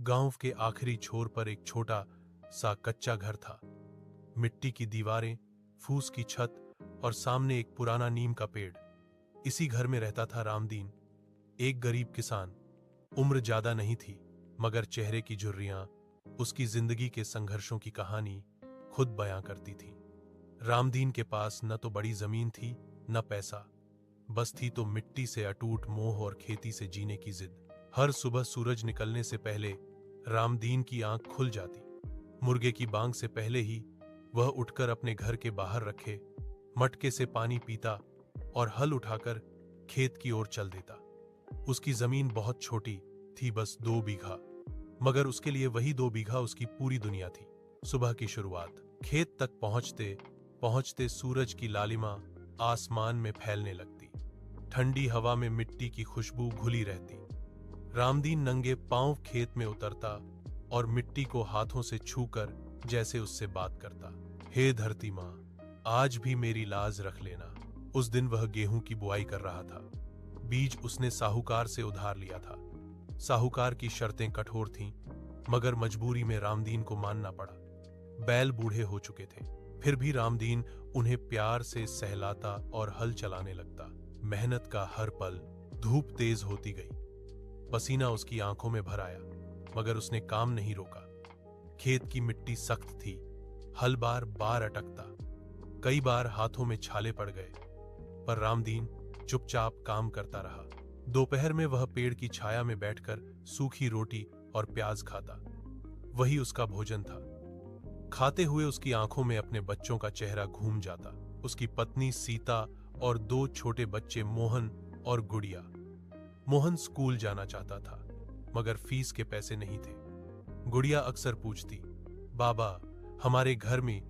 गांव के आखिरी छोर पर एक छोटा सा कच्चा घर था। मिट्टी की दीवारें, फूस की छत और सामने एक पुराना नीम का पेड़। इसी घर में रहता था रामदीन, एक गरीब किसान। उम्र ज्यादा नहीं थी, मगर चेहरे की झुर्रियां उसकी जिंदगी के संघर्षों की कहानी खुद बयां करती थी। रामदीन के पास न तो बड़ी जमीन थी, न पैसा, बस थी तो मिट्टी से अटूट मोह और खेती से जीने की जिद। हर सुबह सूरज निकलने से पहले रामदीन की आंख खुल जाती। मुर्गे की बांग से पहले ही वह उठकर अपने घर के बाहर रखे मटके से पानी पीता और हल उठाकर खेत की ओर चल देता। उसकी जमीन बहुत छोटी थी, बस 2 बीघा, मगर उसके लिए वही 2 बीघा उसकी पूरी दुनिया थी। सुबह की शुरुआत। खेत तक पहुंचते पहुंचते सूरज की लालिमा आसमान में फैलने लगती। ठंडी हवा में मिट्टी की खुशबू घुली रहती। रामदीन नंगे पांव खेत में उतरता और मिट्टी को हाथों से छूकर जैसे उससे बात करता। हे धरती मां, आज भी मेरी लाज रख लेना। उस दिन वह गेहूं की बुआई कर रहा था। बीज उसने साहूकार से उधार लिया था। साहूकार की शर्तें कठोर थीं, मगर मजबूरी में रामदीन को मानना पड़ा। बैल बूढ़े हो चुके थे, फिर भी रामदीन उन्हें प्यार से सहलाता और हल चलाने लगता। मेहनत का हर पल। धूप तेज होती गई, पसीना उसकी आंखों में भर आया, मगर उसने काम नहीं रोका। खेत की मिट्टी सख्त थी, हल बार बार अटकता, कई बार हाथों में छाले पड़ गए, पर रामदीन चुपचाप काम करता रहा। दोपहर में वह पेड़ की छाया में बैठकर सूखी रोटी और प्याज खाता। वही उसका भोजन था। खाते हुए उसकी आंखों में अपने बच्चों का चेहरा घूम जाता। उसकी पत्नी सीता और 2 छोटे बच्चे मोहन और गुड़िया। मोहन स्कूल जाना चाहता था, मगर फीस के पैसे नहीं थे। गुड़िया अक्सर पूछती, बाबा, हमारे घर में